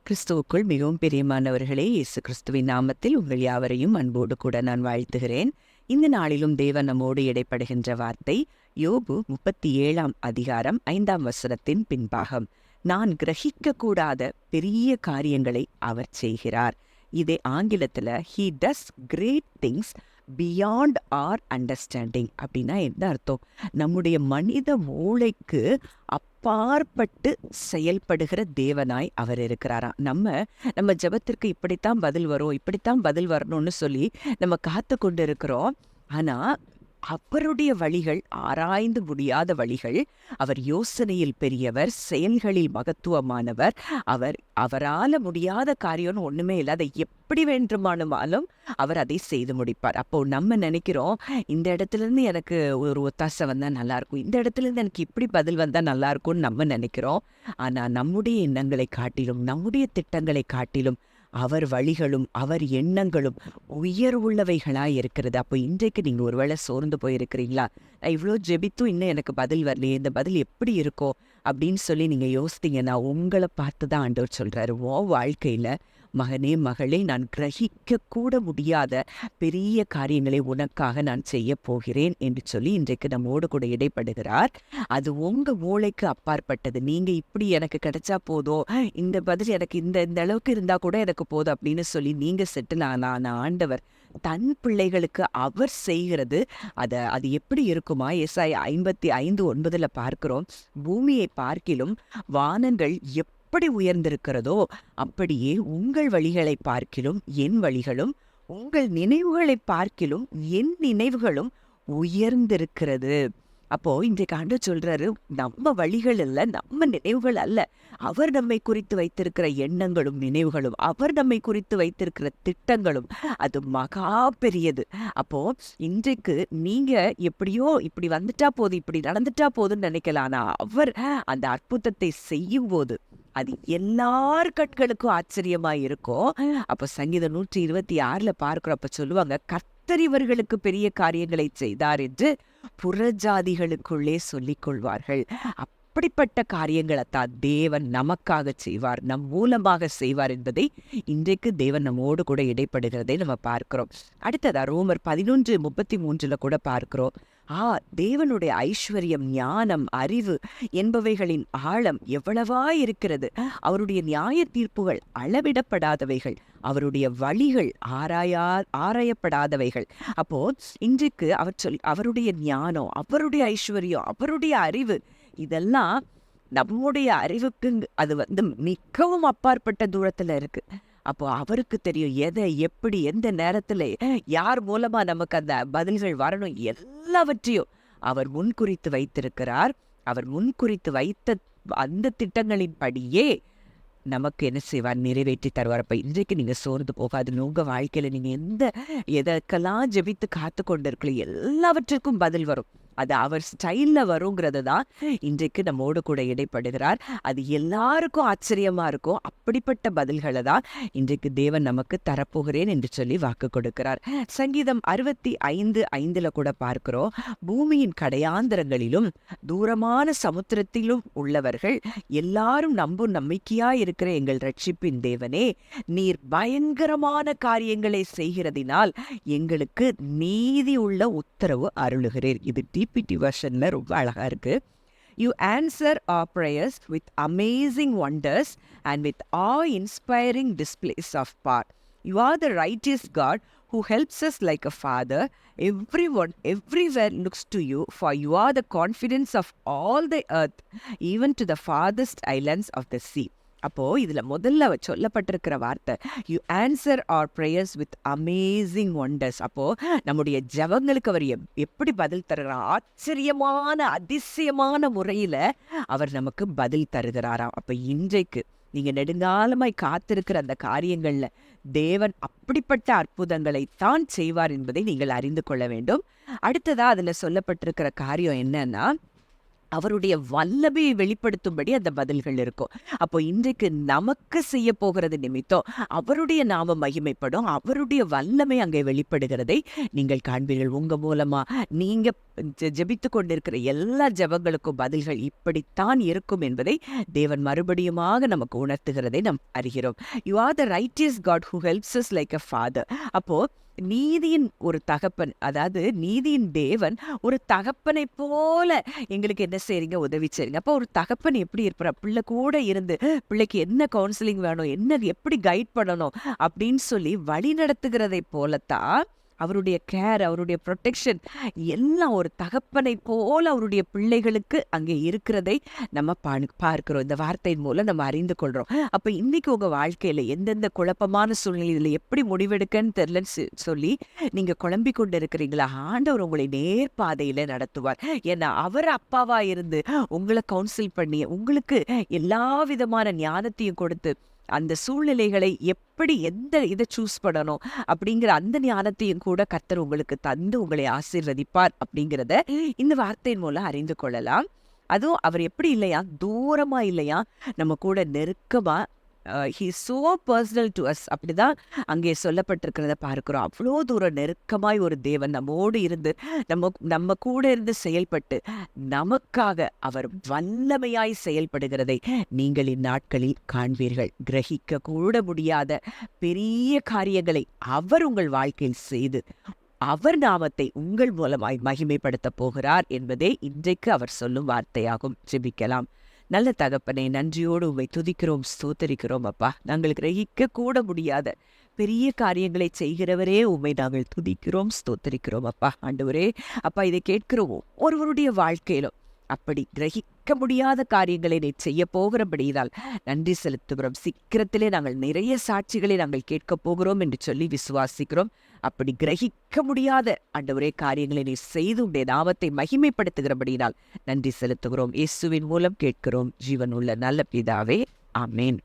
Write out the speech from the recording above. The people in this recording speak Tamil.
கிறிஸ்துவுக்குள் மிகவும் பிரியமானவர்களே, இயேசு கிறிஸ்துவின் நாமத்தில் உங்கள் யாவரையும் அன்போடு கூட நான் வாழ்த்துகிறேன். இந்த நாளிலும் தேவன் நம்மோடு இடைப்படுகின்ற வார்த்தை யோபு 37ஆம் அதிகாரம் 5ஆம் வசனத்தின் பின்பாகம். நான் கிரகிக்க கூடாத பெரிய காரியங்களை அவர் செய்கிறார். இதே ஆங்கிலத்துல he does great things beyond our understanding. அப்படின்னா என்ன அர்த்தம்? நம்முடைய மனித மூளைக்கு அப்பாற்பட்டு செயல்படுகிற தேவனாய் அவர் இருக்கிறாராம். நம்ம ஜெபத்திற்கு இப்படித்தான் பதில் வரும், இப்படித்தான் பதில் வரணும்னு சொல்லி நம்ம காத்து கொண்டு இருக்கிறோம். ஆனா அவருடைய வழிகள் ஆராய்ந்து முடியாத வழிகள். அவர் யோசனையில் பெரியவர், செயல்களில் மகத்துவமானவர். அவரால முடியாத காரியம்னு ஒண்ணுமே இல்லை. அதை எப்படி வேண்டுமானாலும் அவர் அதை செய்து முடிப்பார். அப்போ நம்ம நினைக்கிறோம், இந்த இடத்துல இருந்து எனக்கு ஒரு ஒத்தாசை வந்தா நல்லா இருக்கும், இந்த இடத்துல இருந்து எனக்கு இப்படி பதில் வந்தா நல்லா இருக்கும்னு நம்ம நினைக்கிறோம். ஆனா நம்முடைய எண்ணங்களை காட்டிலும், நம்முடைய திட்டங்களை காட்டிலும் அவர் வழிகளும் அவர் எண்ணங்களும் உயர்வுள்ளவைகளாய் இருக்கிறது. அப்போ இன்றைக்கு நீங்க ஒருவேளை சோர்ந்து போயிருக்கிறீங்களா? நான் இவ்வளோ ஜெபித்தும் இன்னும் எனக்கு பதில் வரலையே, இந்த பதில் எப்படி இருக்கோ அப்படின்னு சொல்லி நீங்க யோசித்தீங்கன்னா, உங்களை பார்த்து தான் ஆண்டவர் சொல்றாரு, உன் வாழ்க்கையில மகனே மகளே, நான் கிரகிக்க கூட முடியாத பெரிய காரியங்களை உனக்காக நான் செய்ய போகிறேன் என்று சொல்லி இன்றைக்கு நம்மோடு கூட இடைப்படுகிறார். அது உங்க மூளைக்கு அப்பாற்பட்டது. நீங்க இப்படி எனக்கு கிடைச்சா போதும், இந்த பதில் எனக்கு இந்த அளவுக்கு இருந்தா கூட எனக்கு போதும் அப்படின்னு சொல்லி நீங்க செட்டில் ஆன ஆண்டவர் தன் பிள்ளைகளுக்கு அவர் செய்கிறது அது எப்படி இருக்குமா? ஏசாயா 55:9 பார்க்கிறோம், பூமியை பார்க்கிலும் வானங்கள் எப்படி உயர்ந்திருக்கிறதோ அப்படியே உங்கள் வழிகளை பார்க்கிலும் என் வழிகளும், உங்கள் நினைவுகளை பார்க்கிலும் என் நினைவுகளும் உயர்ந்திருக்கிறது. அப்போ இன்றைக்கு ஆண்டவர் சொல்றாரு, நம்ம வழிகள் அல்ல, நம்ம நினைவுகள் அல்ல, அவர் நம்மை குறித்து வைத்திருக்கிற எண்ணங்களும் நினைவுகளும், அவர் நம்மை குறித்து வைத்திருக்கிற திட்டங்களும் அது மகா பெரியது. அப்போ இன்றைக்கு நீங்க எப்படியோ இப்படி வந்துட்டா போதும், இப்படி நடந்துட்டா போதும்னு நினைக்கலாம். ஆனா அவர் அந்த அற்புதத்தை செய்யும் போது அது எல்லார் கண்களுக்கும் ஆச்சரியமா இருக்கும். அப்ப சங்கீதம் 126 பார்க்கிறோம். அப்ப சொல்லுவாங்க, கர்த்தர் இவர்களுக்கு பெரிய காரியங்களை செய்தார் என்று புறஜாதிகளுக்குள்ளே சொல்லிக் கொள்வார்கள். அப்படிப்பட்ட காரியங்களைத்தான் தேவன் நமக்காக செய்வார், நம் மூலமாக செய்வார் என்பதை இன்றைக்கு தேவன் நம்மோடு கூட இடைப்படுகிறதை நம்ம பார்க்கிறோம். அடுத்ததா ரோமர் 11:33 கூட பார்க்கிறோம், தேவனுடைய ஐஸ்வர்யம், ஞானம், அறிவு என்பவைகளின் ஆழம் எவ்வளவாயிருக்கிறது. அவருடைய நியாய தீர்ப்புகள் அளவிடப்படாதவைகள், அவருடைய வழிகள் ஆராயப்படாதவைகள். அப்போ இன்றைக்கு அவருடைய ஞானம், அவருடைய ஐஸ்வர்யம், அவருடைய அறிவு, இதெல்லாம் நம்முடைய அறிவுக்கு அது மிகவும் அப்பாற்பட்ட தூரத்துல இருக்கு. அப்போ அவருக்கு தெரியும் எதை, எப்படி, எந்த நேரத்துல, யார் மூலமா நமக்கு அந்த பதில்கள் வரணும், எல்லாவற்றையும் அவர் முன்குறித்து வைத்திருக்கிறார். அவர் முன்குறித்து வைத்த அந்த திட்டங்களின் படியே நமக்கு என்ன செய்வார்? நிறைவேற்றி தருவார். அப்ப இன்றைக்கு நீங்க சோர்ந்து போகாது. உங்க வாழ்க்கையில நீங்க எதற்கெல்லாம் ஜெபித்து காத்து கொண்டு இருக்கீங்களோ எல்லாவற்றிற்கும் பதில் வரும். அது அவர் ஸ்டைல்ல வருங்கிறது தான் இன்றைக்கு நம்மோடு கூட இடைப்படுகிறார். அது எல்லாருக்கும் ஆச்சரியமா இருக்கும். அப்படிப்பட்ட பதில்களை தான் இன்றைக்கு தேவன் நமக்கு தரப்போகிறேன் என்று சொல்லி வாக்கு கொடுக்கிறார். சங்கீதம் 65:5 கூட பார்க்கிறோம், பூமியின் கடையாந்தரங்களிலும் தூரமான சமுத்திரத்திலும் உள்ளவர்கள் எல்லாரும் நம்பும் நம்பிக்கையா இருக்கிற எங்கள் ரட்சிப்பின் தேவனே, நீர் பயங்கரமான காரியங்களை செய்கிறதினால் எங்களுக்கு நீதி உள்ள உத்தரவு அருளுகிறீர். இது டிபிடி வெர்ஷன்ல ரொம்ப அழகா இருக்கு. You answer our prayers with amazing wonders and with awe-inspiring displays of power. You are the righteous God who helps us like a father. Everyone everywhere looks to you, for you are the confidence of all the earth, even to the farthest islands of the sea. அப்போ இதுல முதல்ல சொல்லப்பட்டிருக்கிற வார்த்தை, you answer our prayers with amazing wonders. அப்போ நம்முடைய ஜெபங்களுக்கு அவர் எப்படி பதில் தருகிறார்? ஆச்சரியமான அதிசயமான முறையில அவர் நமக்கு பதில் தருகிறாராம். அப்ப இன்றைக்கு நீங்க நெடுங்காலமாய் காத்திருக்கிற அந்த காரியங்கள்ல தேவன் அப்படிப்பட்ட அற்புதங்களை தான் செய்வார் என்பதை நீங்கள் அறிந்து கொள்ள வேண்டும். அடுத்ததா அதுல சொல்லப்பட்டிருக்கிற காரியம் என்னன்னா, அவருடைய வல்லமையை வெளிப்படுத்தும்படி அந்த பதில்கள் இருக்கும். அப்போ இன்றைக்கு நமக்கு செய்ய போகிறது நிமித்தம் அவருடைய நாமம் மகிமைப்படும். அவருடைய வல்லமை அங்கே வெளிப்படுகிறதை நீங்கள் காண்பீர்கள். உங்க மூலமா நீங்க ஜெபித்துக் கொண்டிருக்கிற எல்லா ஜெபங்களுக்கும் பதில்கள் இப்படித்தான் இருக்கும் என்பதை தேவன் மறுபடியுமாக நமக்கு உணர்த்துகிறதை நாம் அறிகிறோம். You are the righteous God who helps us like a father. அப்போ நீதியின் ஒரு தகப்பன், அதாவது நீதியின் தேவன் ஒரு தகப்பனை போல எங்களுக்கு என்ன செய்றீங்க, உதவி செய்றீங்க. அப்போ ஒரு தகப்பன் எப்படி இருப்பார், பிள்ளை கூட இருந்து பிள்ளைக்கு என்ன கவுன்சிலிங் வேணும், என்ன எப்படி கைட் பண்ணணும் அப்படின்னு சொல்லி வழி நடத்துகிறதை போலத்தான் அவருடைய கேர், அவருடைய ப்ரொடெக்ஷன் எல்லாம் ஒரு தகப்பனை போல அவருடைய பிள்ளைகளுக்கு அங்கே இருக்கிறதை நம்ம பார்க்கிறோம். இந்த வார்த்தையின் மூலம் நம்ம அறிந்து கொள்றோம். அப்ப இன்னைக்கு உங்க வாழ்க்கையில எந்தெந்த குழப்பமான சூழ்நிலையில எப்படி முடிவெடுக்கன்னு தெரியலன்னு சொல்லி நீங்க குழம்பி கொண்டு இருக்கிறீங்களா, ஆண்டவர் உங்களை நேர்பாதையில நடத்துவார். ஏன்னா அவர் அப்பாவா இருந்து உங்களை கவுன்சில் பண்ணி உங்களுக்கு எல்லா விதமான ஞானத்தையும் கொடுத்து அந்த சூழ்நிலைகளை எப்படி எந்த இதை சூஸ் பண்ணணும் அப்படிங்கிற அந்த ஞானத்தையும் கூட கர்த்தர் உங்களுக்கு தந்து உங்களை ஆசீர்வதிப்பார் அப்படிங்கிறத இந்த வார்த்தையின் மூலம் அறிந்து கொள்ளலாம். அதுவும் அவர் எப்படி இல்லையா, தூரமா இல்லையா, நம்ம கூட நெருக்கமா, he so personal to us அப்படிதான் அங்கே சொல்லப்பட்டிருக்கிறத பார்க்கிறோம். அவ்வளோ தூரம் நெருக்கமாய் ஒரு தேவன் நம்மோடு இருந்து நம்ம கூட இருந்து செயல்பட்டு நமக்காக அவர் வல்லமையாய் செயல்படுகிறதை நீங்கள் இந்நாட்களில் காண்பீர்கள். கிரகிக்க கூட முடியாத பெரிய காரியங்களை அவர் உங்கள் வாழ்க்கையில் செய்து அவர் நாமத்தை உங்கள் மூலமாய் மகிமைப்படுத்த போகிறார் என்பதே இன்றைக்கு அவர் சொல்லும் வார்த்தையாகும். ஜெபிக்கலாம். நல்ல தகப்பனே, நன்றியோடு உம்மை துதிக்கிறோம், ஸ்தோத்தரிக்கிறோம் அப்பா. நாங்கள் கிரகிக்க கூட முடியாத பெரிய காரியங்களை செய்கிறவரே உம்மை நாங்கள் துதிக்கிறோம், ஸ்தோத்தரிக்கிறோம் அப்பா. ஆண்டவரே அப்பா, இதை கேட்கிறோம் ஒருவருடைய வாழ்க்கையிலும் அப்படி கிரகிக்க முடியாத காரியங்களை நீ செய்ய போகிறபடியால் நன்றி செலுத்துகிறோம். சீக்கிரத்திலே நாங்கள் நிறைய சாட்சிகளை நாங்கள் கேட்க போகிறோம் என்று சொல்லி விசுவாசிக்கிறோம். அப்படி கிரகிக்க முடியாத ஆண்டவரே காரியங்களை நீ செய்து உடைய நாமத்தை மகிமைப்படுத்துகிறபடியால் நன்றி செலுத்துகிறோம். இயேசுவின் மூலம் கேட்கிறோம், ஜீவனுள்ள நல்ல பிதாவே, ஆமேன்.